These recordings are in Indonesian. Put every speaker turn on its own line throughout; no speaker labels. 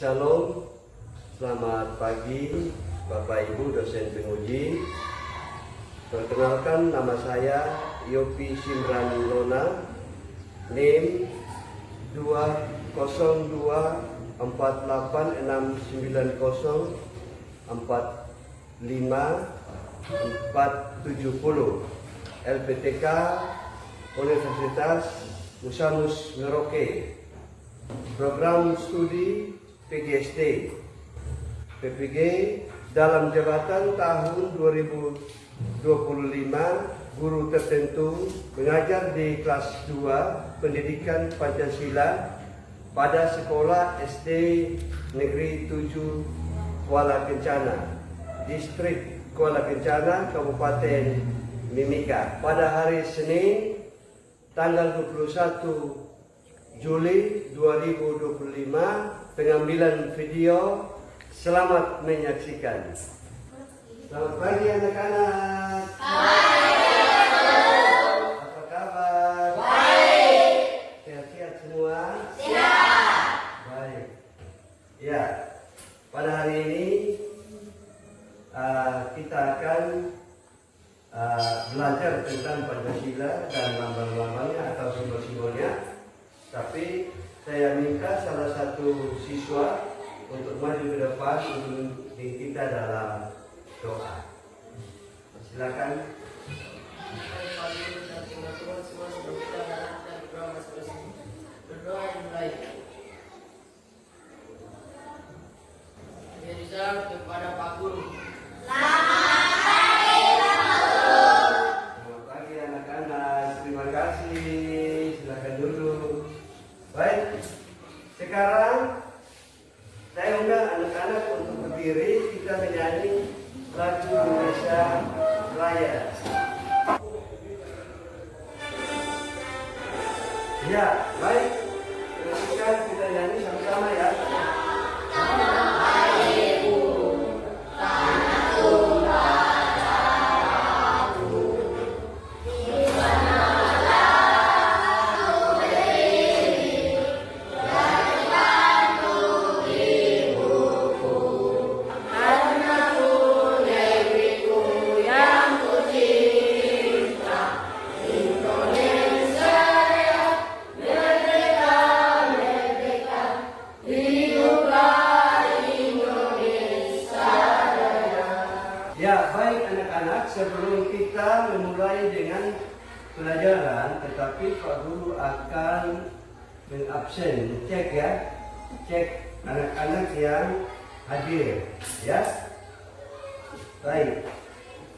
Shalom, selamat pagi Bapak Ibu dosen penguji. Perkenalkan, nama saya Yopi Simran Lona, NIM 2024869045470, LPTK Universitas Musamus Merauke, program studi PGSD PPG dalam jabatan tahun 2025, guru tertentu mengajar di kelas 2 pendidikan Pancasila pada sekolah SD Negeri 7 Kuala Kencana, Distrik Kuala Kencana, Kabupaten Mimika, pada hari Senin tanggal 21 Juli 2025. Pengambilan video. Selamat menyaksikan. Selamat pagi anak-anak. Apa kabar?
Baik.
Sehat-sehat semua?
Siap.
Baik. Ya, pada hari ini kita akan belajar tentang Pancasila dan lambang-lambangnya atau simbol-simbolnya. Tapi saya minta salah satu siswa untuk maju ke depan untuk kita dalam doa. Silakan.
Berdoa dimulai. Berizal kepada Pak Guru.
Selamat pagi anak-anak. Terima kasih. Silakan duduk. Baik. Sekarang saya undang anak-anak untuk berdiri, kita menyanyi lagu Indonesia Raya. Ya, baik. Perhatikan, kita nyanyi sama-sama ya. Ya, baik anak-anak, sebelum kita memulai dengan pelajaran, tetapi Pak Guru akan mengabsen, cek ya, cek anak-anak yang hadir, ya. Baik,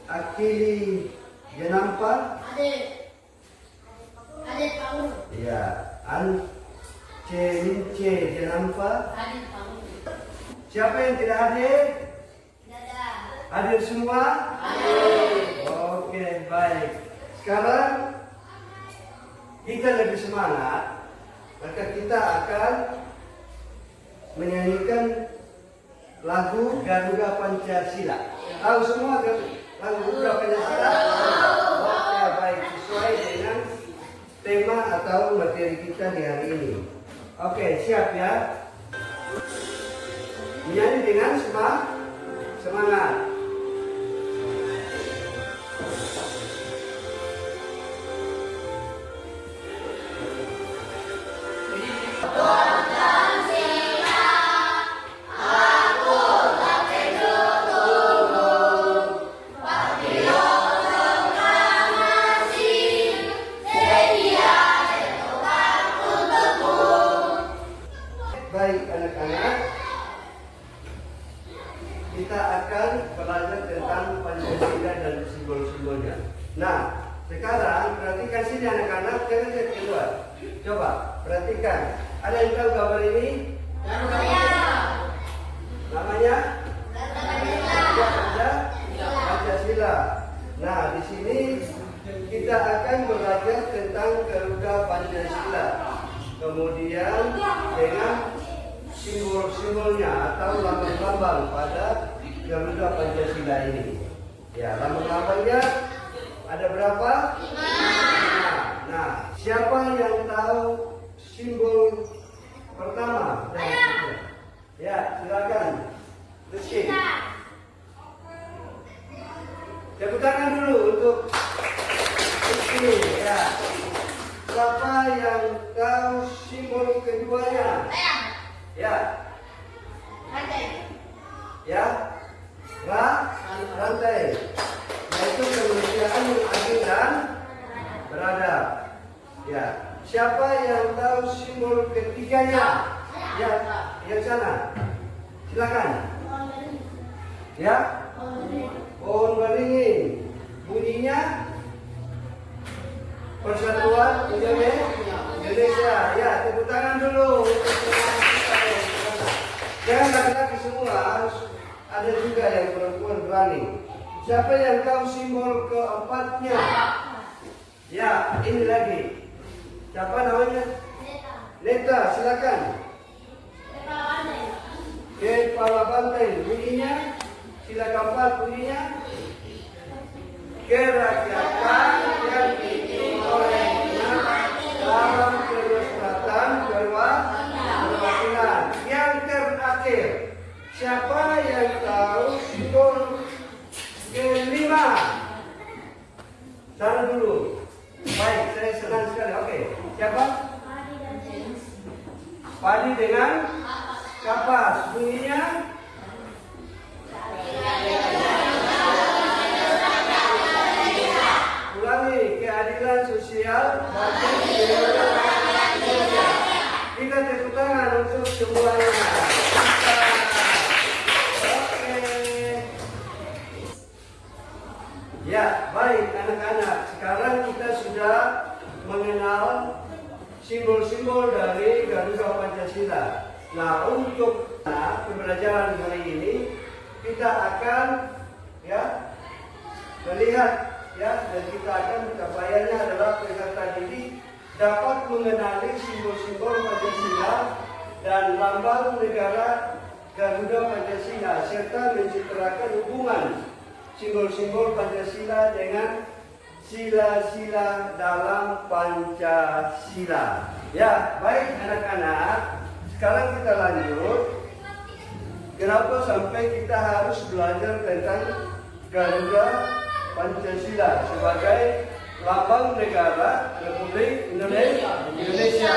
Akili Jenampa,
Adik Pak Guru.
ya, Mince Jenampa.
Adik Pak Guru.
Siapa yang tidak hadir?
Dadah.
Hadir semua?
Hadir.
Oke, baik. Sekarang kita lebih semangat, maka kita akan menyanyikan lagu Garuda Pancasila. Tahu semua lagu Garuda Pancasila? Oke, baik. Sesuai dengan tema atau materi kita di hari ini. Oke, siap ya? Menyanyi dengan semangat. Baik anak-anak, kita akan belajar tentang Pancasila dan simbol-simbolnya. Nah, sekarang perhatikan sini anak-anak, jangan lihat keluar. Coba perhatikan. Ada yang tahu gambar ini? Namanya? Pancasila. Nah, di sini kita akan belajar tentang Garuda Pancasila. Kemudian dengan simbol-simbolnya atau lambang-lambang pada Garuda Pancasila ini. Ya, lambang-lambangnya ada berapa? 5. Nah, siapa yang tahu simbol pertama? Ya, yang sana. Silakan. Ya. Pohon beringin. Bunyinya Persatuan Indonesia. Ya, tepuk tangan dulu. Jangan laki-laki semua, harus ada juga yang perempuan berani. Siapa yang tahu simbol keempatnya? Ya, ini lagi. Siapa namanya? Neta, silakan. Kepala banteng, bunyinya. Sila keempat bunyinya. Kerakyatan yang diperolehnya dalam kedaulatan perwakilan. Yang terakhir, siapa yang tahu simbol kelima? Sana dulu. Baik, saya senang sekali. Oke, siapa? Padi dengan kapas. Bunyinya? Ulangi, keadilan sosial bagi Indonesia. Kita tepuk tangan untuk semuanya. Oke. Ya, baik anak-anak. Sekarang kita sudah mengenal simbol-simbol dari Garuda Pancasila. Nah, untuk pembelajaran hari ini kita akan melihat dan kita akan capaiannya adalah peserta didik dapat mengenali simbol-simbol Pancasila dan lambang negara Garuda Pancasila serta mencitrakan hubungan simbol-simbol Pancasila dengan sila-sila dalam Pancasila. Ya, baik anak-anak. Sekarang kita lanjut. Kenapa sampai kita harus belajar tentang Garuda Pancasila sebagai lambang negara Republik Indonesia.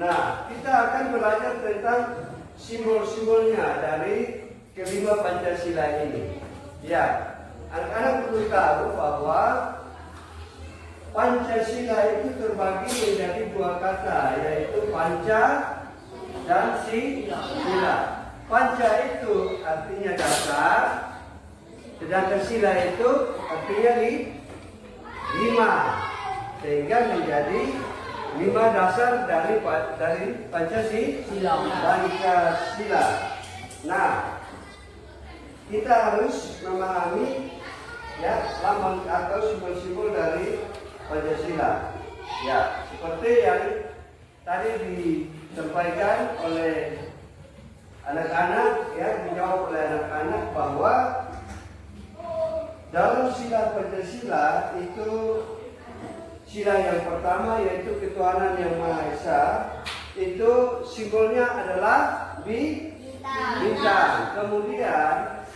Nah, kita akan belajar tentang simbol-simbolnya dari kelima Pancasila ini. Ya, anak-anak perlu tahu bahwa Pancasila itu terbagi menjadi dua kata, yaitu panca dan sila. Panca itu artinya dasar, sedangkan sila itu artinya lima, sehingga menjadi lima dasar dari Pancasila. Nah, kita harus memahami lambang atau simbol-simbol dari Pancasila. Ya, seperti yang tadi disampaikan oleh anak-anak, dijawab oleh anak-anak bahwa dalam sila Pancasila itu sila yang pertama yaitu ketuhanan yang Maha Esa, itu simbolnya adalah bintang. Kemudian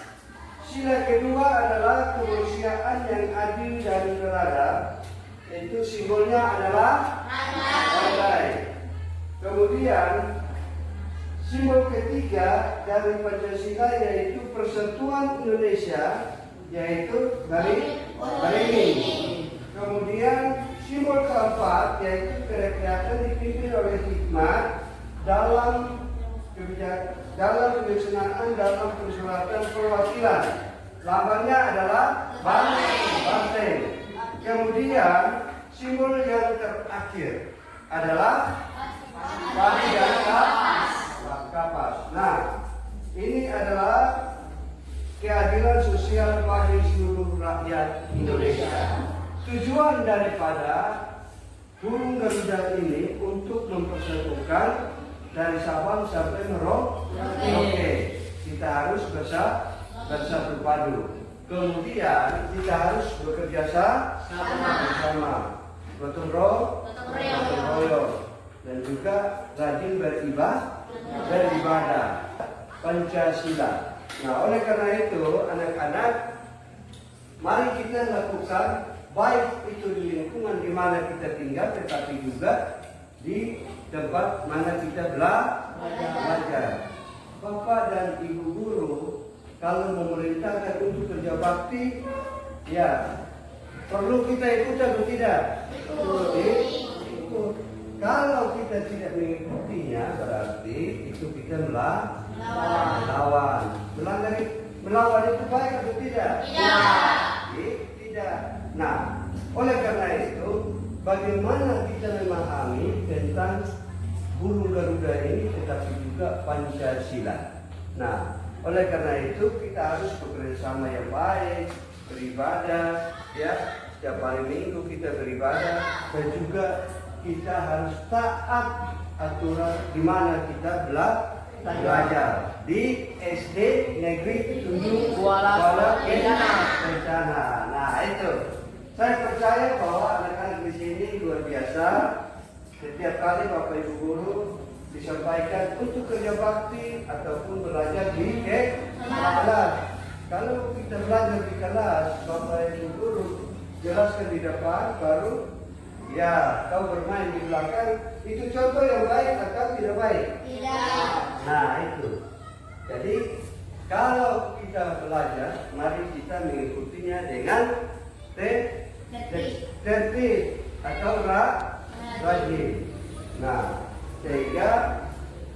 sila kedua adalah kemanusiaan yang adil dan beradab, itu simbolnya adalah rantai. Kemudian simbol ketiga dari Pancasila yaitu Persatuan Indonesia, yaitu beringin. Kemudian simbol keempat yaitu kerakyatan dipimpin oleh hikmat dalam kebijaksanaan dalam persyaratan perwakilan. Lambangnya adalah banteng. Kemudian simbol yang terakhir adalah padi dan kapas. Nah, ini adalah keadilan sosial bagi seluruh rakyat Indonesia. Tujuan daripada burung Garuda ini untuk mempersatukan dari Sabang sampai Merauke. Kita harus bersatu padu. Kemudian kita harus bekerja bersama, gotong royong, dan juga rajin beribadah. Pancasila. Nah, oleh karena itu anak-anak, mari kita lakukan baik itu di lingkungan di mana kita tinggal, tetapi juga di tempat mana kita belajar. Bapak dan Ibu guru kalau memerintahkan untuk kerja bakti, perlu kita ikut atau tidak? Ikut. Kalau kita tidak mengikutinya berarti itu kita melawan. Melawan itu baik atau tidak? Tidak. Nah, oleh karena itu, bagaimana kita memahami tentang burung Garuda ini tetapi juga Pancasila. Nah, oleh karena itu kita harus bekerja sama yang baik, beribadah, ya. Setiap hari Minggu kita beribadah dan juga kita harus taat aturan di mana kita belajar di SD Negeri 7 Kuala Kencana. Nah itu, saya percaya bahwa anak-anak di sini luar biasa. Setiap kali Bapak Ibu Guru disampaikan untuk kerja bakti ataupun belajar di kelas. Kalau kita belajar di kelas, Bapak Ibu Guru jelaskan di depan, baru ya kau bermain di belakang. Itu contoh yang baik atau tidak baik?
Tidak.
Nah itu. Jadi kalau kita belajar, mari kita mengikutinya dengan tertib atau rajin. Nah, sehingga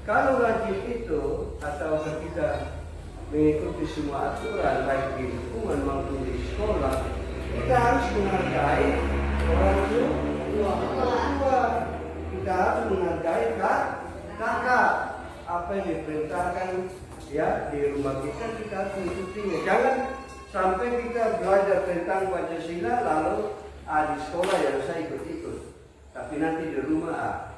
kalau rajin itu atau kita mengikuti semua aturan baik di lingkungan maupun di sekolah, kita harus menghargai orang tua. Kita harus menghargai kakak. Apa yang diperintahkan ya di rumah kita harus mengikutinya. Jangan sampai kita belajar tentang Pancasila lalu di sekolah yang saya ikut-ikut, tapi nanti di rumah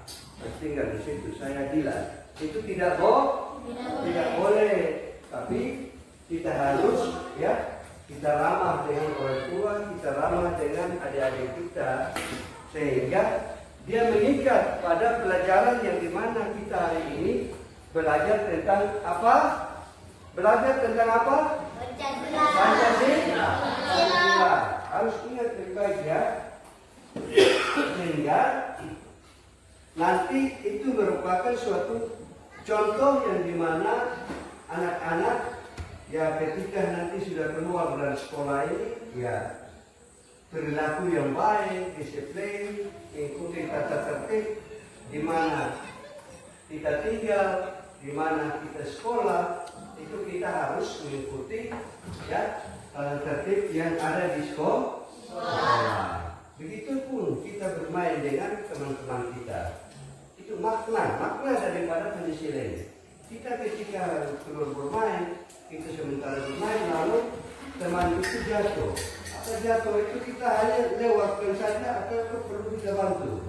tinggal di situ saya gila. Itu tidak boleh. Tapi kita harus ya kita ramah dengan orang tua, kita ramah dengan adik-adik kita, sehingga dia mengikat pada pelajaran yang dimana kita hari ini belajar tentang apa? Belajar tentang apa? Pancasila. Harus ingat baik-baik ya. Sehingga nanti itu merupakan suatu contoh yang dimana anak-anak ya ketika nanti sudah keluar dari sekolah ini ya perilaku yang baik, disiplin, ikuti tata tertib di mana kita tinggal, di mana kita sekolah, itu kita harus mengikuti ya tata tertib yang ada di sekolah. Begitupun kita bermain dengan teman-teman kita. Itu makna daripada Pancasila ini. Kita ketika keluar bermain, kita sementara bermain lalu teman itu jatuh. Atau jatuh itu kita hanya lewatkan saja atau perlu kita bantu?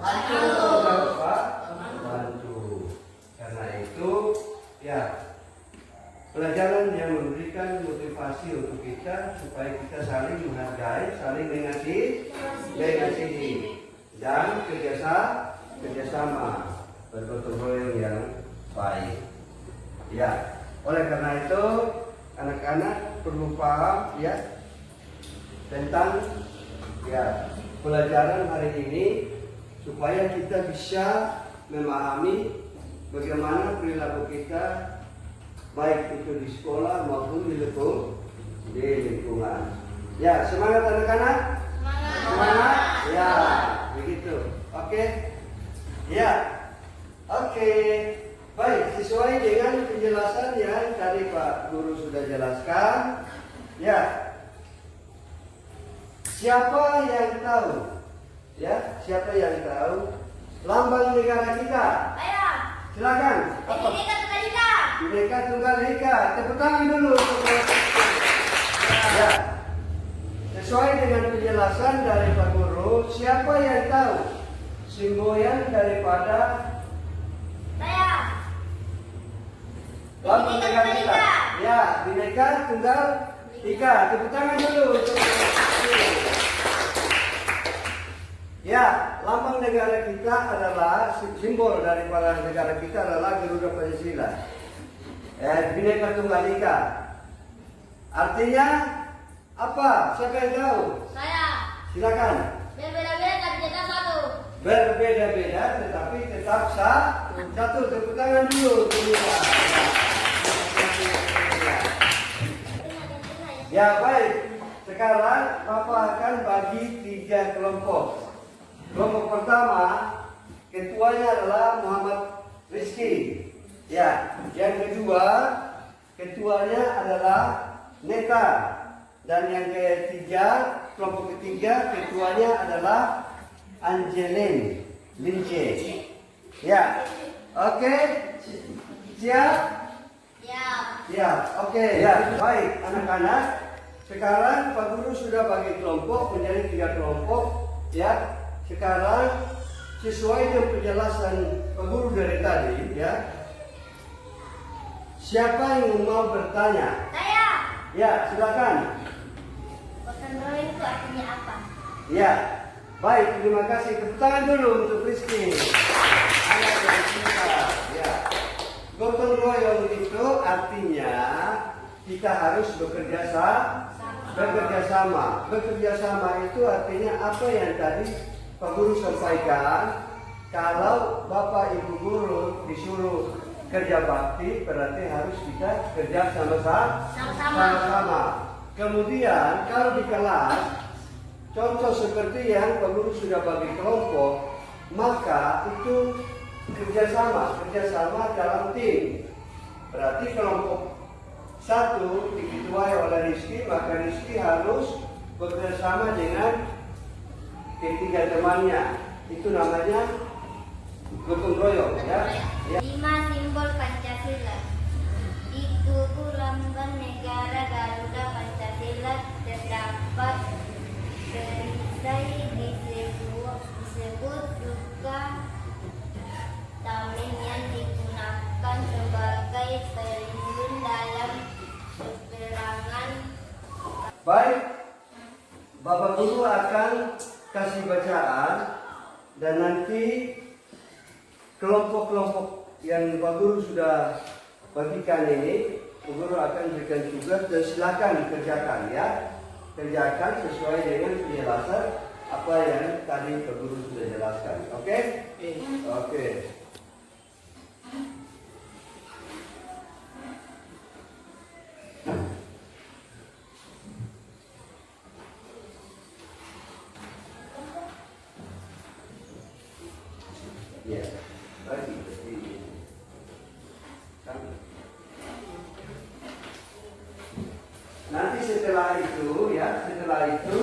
Bantu. Karena itu ya pelajaran yang memberikan motivasi untuk kita supaya kita saling menghargai, saling mengasihi dan kerjasama bergotong royong yang baik. Ya, oleh karena itu anak-anak perlu paham ya tentang ya pelajaran hari ini supaya kita bisa memahami bagaimana perilaku kita baik itu di sekolah maupun di lingkungan. Ya, semangat anak-anak. Semangat. Ya, begitu. Oke. Ya. Oke. Baik, sesuai dengan penjelasan yang tadi Pak Guru sudah jelaskan. Ya. Siapa yang tahu? Ya, siapa yang tahu lambang negara kita?
Saya.
Silakan. Apa? Bineka Tunggal Ika. Tepuk tangan dulu. Ya. Sesuai dengan penjelasan dari Pak Guru, siapa yang tahu simboyan daripada lambang negara kita? Ya, Bineka Tunggal Ika. Tepuk tangan dulu. Ya, lambang negara kita adalah simbol daripada negara kita adalah Garuda Pancasila. Bineka Tunggal Ika. Artinya apa? Siapa yang tahu?
Saya.
Silakan.
Berbeda-beda tapi tetap satu.
Berbeda-beda tetapi tetap satu. Tepuk tangan dulu. Ya baik. Sekarang Bapak akan bagi 3 kelompok. Kelompok pertama ketuanya adalah Muhammad Rizky. Ya, yang kedua ketuanya adalah Neta. Dan yang ketiga, kelompok ketiga ketuanya adalah Angelin Lince. Ya, oke, siap?
Ya.
Ya, oke. Ya, baik anak-anak. Sekarang Pak Guru sudah bagi kelompok menjadi 3 kelompok. Ya, sekarang sesuai dengan penjelasan Pak Guru dari tadi, ya. Siapa yang mau bertanya?
Saya.
Ya, silakan.
Gotong royong itu artinya apa?
Ya, baik. Terima kasih. Tepuk tangan dulu untuk Rizky. Anak yang pintar. Ya, gotong royong itu artinya kita harus bekerja sama. Bekerja sama itu artinya apa yang tadi Pak Guru sampaikan. Kalau Bapak Ibu Guru disuruh kerja bakti, berarti harus kita kerja sama-sama. Kemudian kalau di kelas, contoh seperti yang Pak Guru sudah bagi kelompok, maka itu kerjasama dalam tim. Berarti kelompok 1 diketuai oleh Rizky, maka Rizky harus bekerjasama dengan ketiga temannya. Itu namanya gotong royong, ya.
5 simbol Pancasila. Itu lambang negara Garuda Pancasila terdapat perisai disebut juga tameng yang digunakan sebagai pelindung dalam peperangan.
Baik, Bapak Guru akan kasih bacaan dan nanti kelompok-kelompok yang Pak Guru sudah bagikan ini, Pak Guru akan berikan tugas dan silakan dikerjakan, ya. Kerjakan sesuai dengan penjelasan apa yang tadi Pak Guru sudah jelaskan. Oke? Oke. Ya, bagi. Nanti setelah itu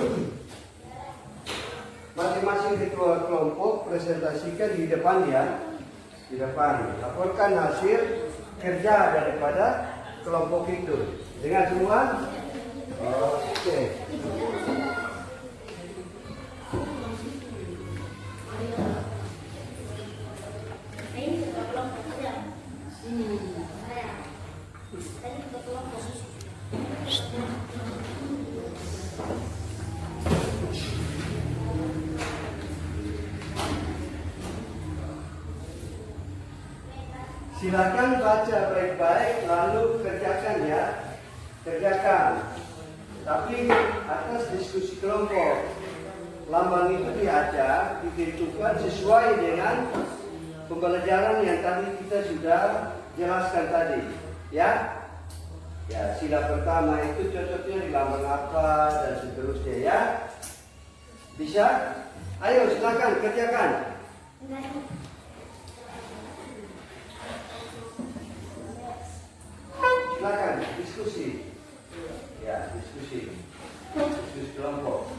masing-masing ketua kelompok presentasikan di depan, ya. Di depan. Laporkan hasil kerja daripada kelompok itu. Dengar semua? Oke. Silakan baca baik-baik lalu kerjakan, ya. Kerjakan. Tapi atas diskusi kelompok, lambang itu diajak, ditentukan sesuai dengan pembelajaran yang tadi kita sudah jelaskan tadi, ya. Ya, sila pertama itu cocoknya di lambang apa dan seterusnya, ya. Bisa? Ayo silakan kerjakan. Silakan diskusi. Ya, diskusi kelompok.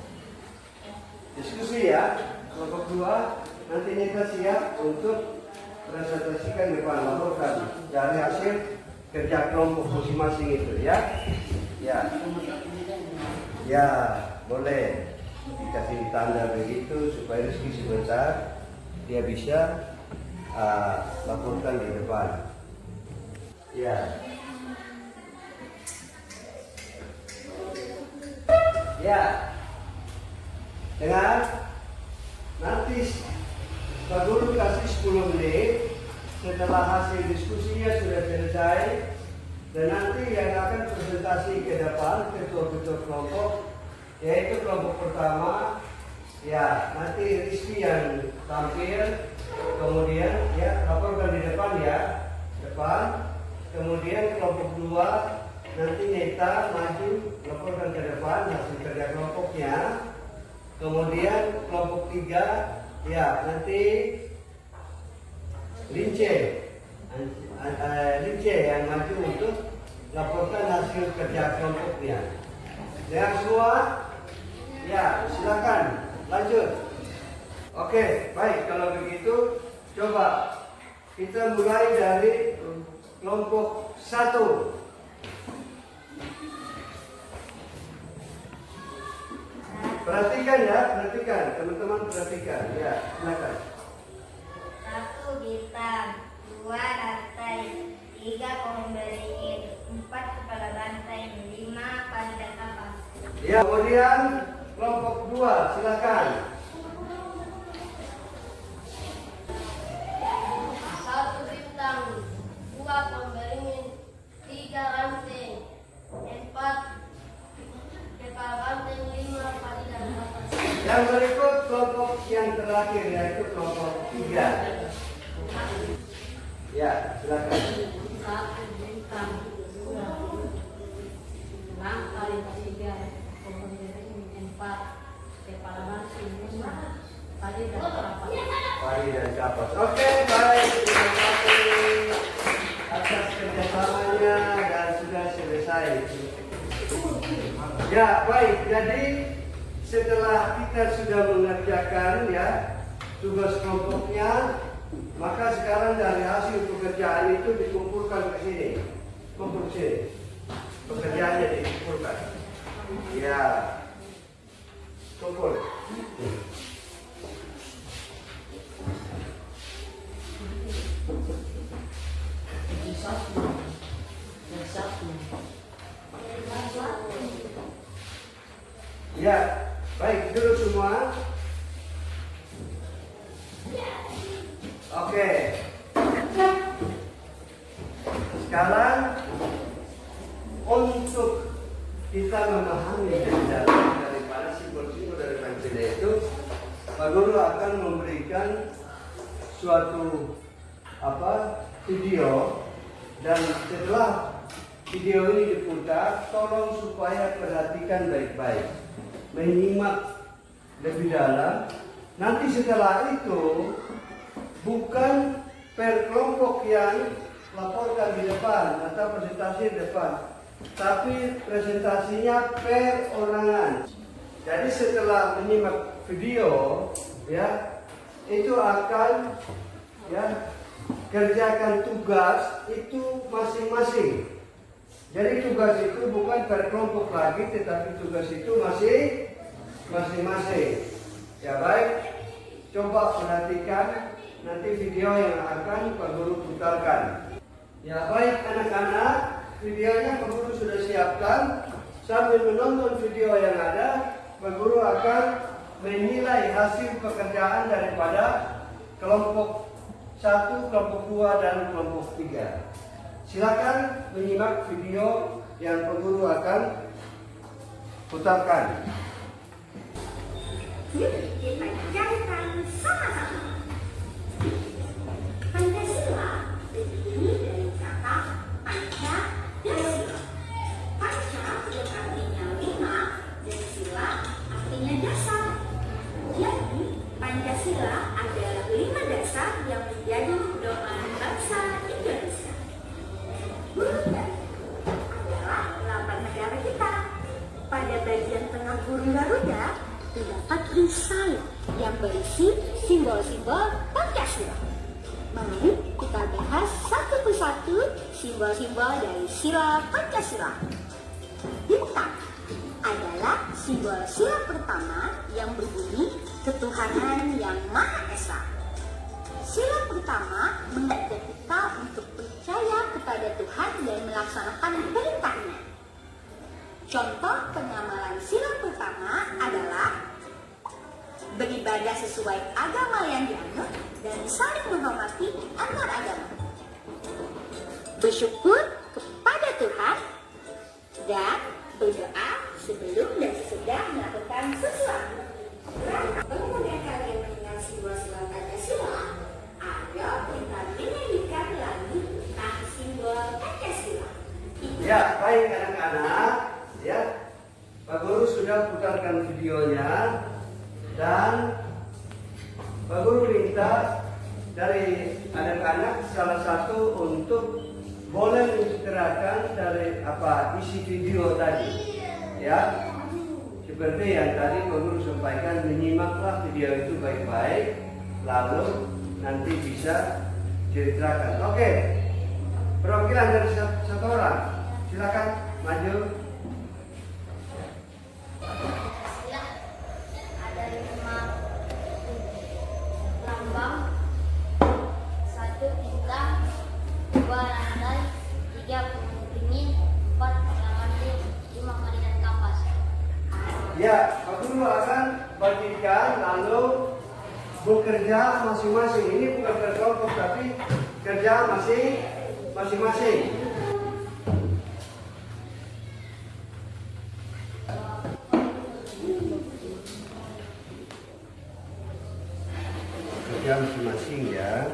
Diskusi, ya. Kelompok 2 nanti kita siap untuk presentasikan depan, laporkan dari hasil kerja kelompok masing-masing itu, ya. Ya. Ya, boleh dikasih tanda begitu supaya Rizky sebentar dia bisa laporkan di depan. Ya. Ya, dengar. Nanti Pak Guru kasih 10 menit setelah hasil diskusinya sudah selesai, dan nanti yang akan presentasi ke depan ketua-ketua kelompok, yaitu kelompok pertama, ya nanti Rizky yang tampil, kemudian ya laporkan di depan, ya, depan. Kemudian kelompok 2 nanti Neta maju laporkan ke depan hasil kerja kelompoknya. Kemudian kelompok 3 ya nanti Lince. Lince yang maju untuk laporkan hasil kerja kelompoknya. Yang semua, ya silakan lanjut. Oke, baik kalau begitu coba kita mulai dari kelompok 1. Perhatikan ya, perhatikan teman-teman, perhatikan ya, silakan.
1 bintang, 2 rantai, 3 pohon beringin, 4 kepala rantai, 5 panjang kapas.
Ya, kemudian kelompok 2, silakan.
1 bintang, 2 pohon beringin, 3 rantai, 4 kepala rantai, 5 panjang kapas.
Yang berikut kelompok yang terakhir yaitu kelompok 3. Ya, silakan.
1 bintang, 2 rantai, 3 pohon beringin, 4 kepala rantai, 5 padi dan kapas.
Padi dan kapas. Oke, baik. Terima kasih atas kerjasamanya dan sudah selesai. Ya, baik. Jadi setelah kita sudah mengerjakan ya tugas kelompoknya, maka sekarang dari hasil pekerjaan itu dikumpulkan ke sini. Kumpul sini. Pekerjaannya dikumpulkan. Ya. Kumpul. Ya, baik, dulu semua. Oke. Sekarang untuk kita memahami daripada simbol-simbol dari Pancasila itu, Pak Guru akan memberikan suatu video, dan setelah video ini diputar, tolong supaya perhatikan baik-baik, menyimak lebih dalam. Nanti setelah itu bukan per kelompok yang laporkan di depan atau presentasi di depan, tapi presentasinya per orangan. Jadi setelah menyimak video, ya itu akan ya kerjakan tugas itu masing-masing. Jadi tugas itu bukan per kelompok lagi, tetapi tugas itu masih masing-masing. Ya baik, coba perhatikan nanti video yang akan Pak Guru putarkan. Ya baik anak-anak, videonya Pak Guru sudah siapkan. Sambil menonton video yang ada, Pak Guru akan menilai hasil pekerjaan daripada kelompok 1, kelompok 2, dan kelompok 3. Silakan menyimak video yang Pak Guru akan putarkan.
Yuk kita carikan sama-sama. Pancasila terdiri dari kata panca dan sila. Panca yang artinya 5 dan sila artinya dasar. Jadi Pancasila adalah 5 dasar yang menjadi pedoman bangsa Indonesia. Burung Garuda adalah lambang negara kita. Pada bagian tengah burung Garuda terdapat perisai yang berisi simbol-simbol Pancasila. Mari kita bahas satu persatu simbol-simbol dari sila Pancasila. Bintang adalah simbol sila pertama yang berbunyi ketuhanan yang Maha Esa. Sila pertama mengajak kita untuk percaya kepada Tuhan dan melaksanakan perintahnya. Contoh pengamalan sila pertama adalah beribadah sesuai agama yang dianut dan saling menghormati antar agama. Bersyukur kepada Tuhan dan berdoa sebelum dan sesudah melakukan sesuatu. Kemudian kalian mengenal simbol-simbol Pancasila, ayo kita menyanyikan lagu tentang simbol Pancasila.
Ya, baik anak-anak, ya. Pak Guru sudah putarkan videonya dan Pak Guru minta dari anak-anak salah satu untuk boleh menciptakan dari isi video tadi, ya. Seperti yang tadi Pak Guru sampaikan, menyimaklah video itu baik-baik, lalu nanti bisa ceritakan. Oke, perwakilan dari satu orang, silakan maju.
Ada 5 lambang, 1 bintang, 2 rantai, 3 peluru dingin, 4 pengamannya, 5 mainan kapas.
Ya, Pak Guru akan bagikan lalu bekerja masing-masing. Ini bukan berkelompok tapi kerja masing-masing. Kerja masing-masing ya.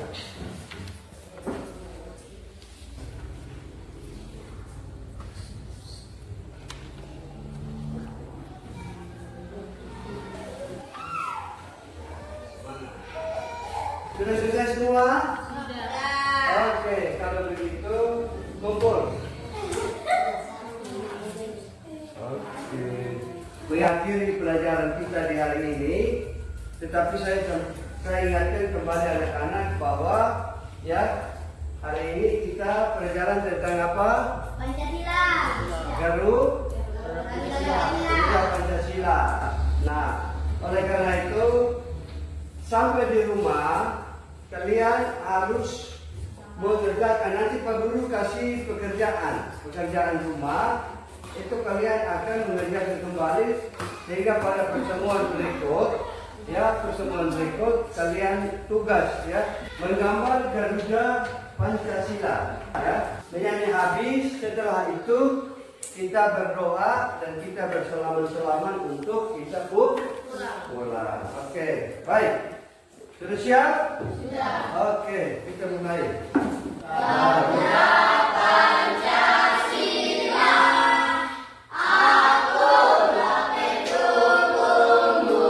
Sudah selesai semua? Oke, kalau begitu kumpul. Oke. Mengakhiri pelajaran kita di hari ini, tetapi saya ingatkan kembali anak-anak bahwa ya hari ini kita pelajaran tentang apa?
Pancasila.
Garuda Pancasila. Nah, oleh karena itu sampai di rumah kalian harus mengerjakan. Nanti Pak Guru kasih pekerjaan rumah, itu kalian akan mengerjakan kembali sehingga pada pertemuan berikut kalian tugas ya menggambar Garuda Pancasila ya. Menyanyi habis, setelah itu kita berdoa dan kita bersalaman-salaman untuk kita pulang. Oke, baik. Sudah siap?
Sudah.
Oke, kita mulai.
Garuda Pancasila, akulah pendukungmu.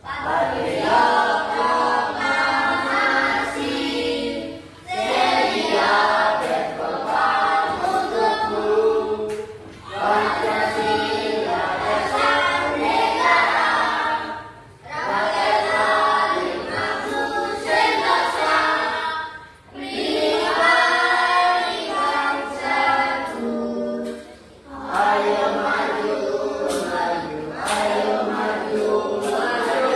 Patriot proklamasi, sedia berkorban untukmu. Pancasila dasar negara, rakyatlah dimaksud sentosa, pribadi satu. Ayo maju, maju, ayo maju, maju,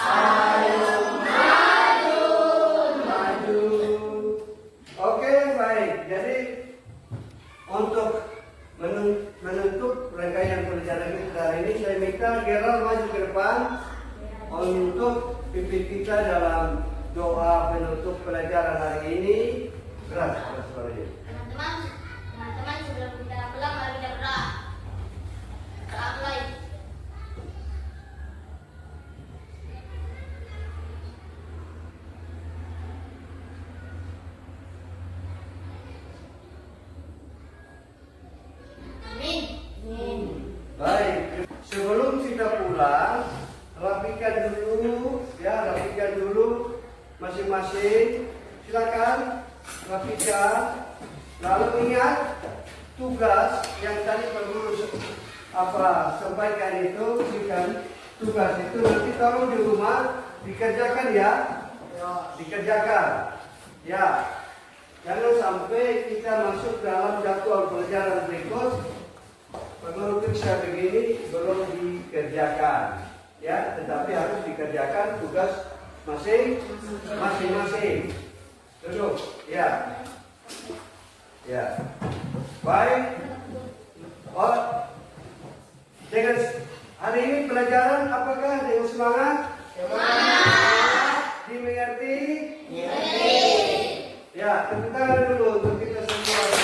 ayo maju,
Maju. Oke, baik. Jadi untuk menutup rangkaian pelajaran kita hari ini, saya minta Gerald maju ke depan untuk pimpin kita dalam doa penutup pelajaran hari ini. Keras suaranya.
Teman-teman sebelum kita pulang mari kita berdoa. Mulai. Amin.
Baik, sebelum kita pulang, rapikan dulu masing-masing. Silakan rapikan. Lalu ingat tugas yang tadi Pak Guru sampaikan itu, tugas itu nanti tolong di rumah dikerjakan ya. Dikerjakan. Ya. Jangan sampai kita masuk dalam jadwal pelajaran berikut, Pak periksa begini belum dikerjakan, ya, tetapi harus dikerjakan tugas masing-masing. Duduk, ya, ya, baik. Oh, dengan hari ini pelajaran apakah dengan semangat? Dimengerti? Ya, tepuk tangan dulu untuk kita semua.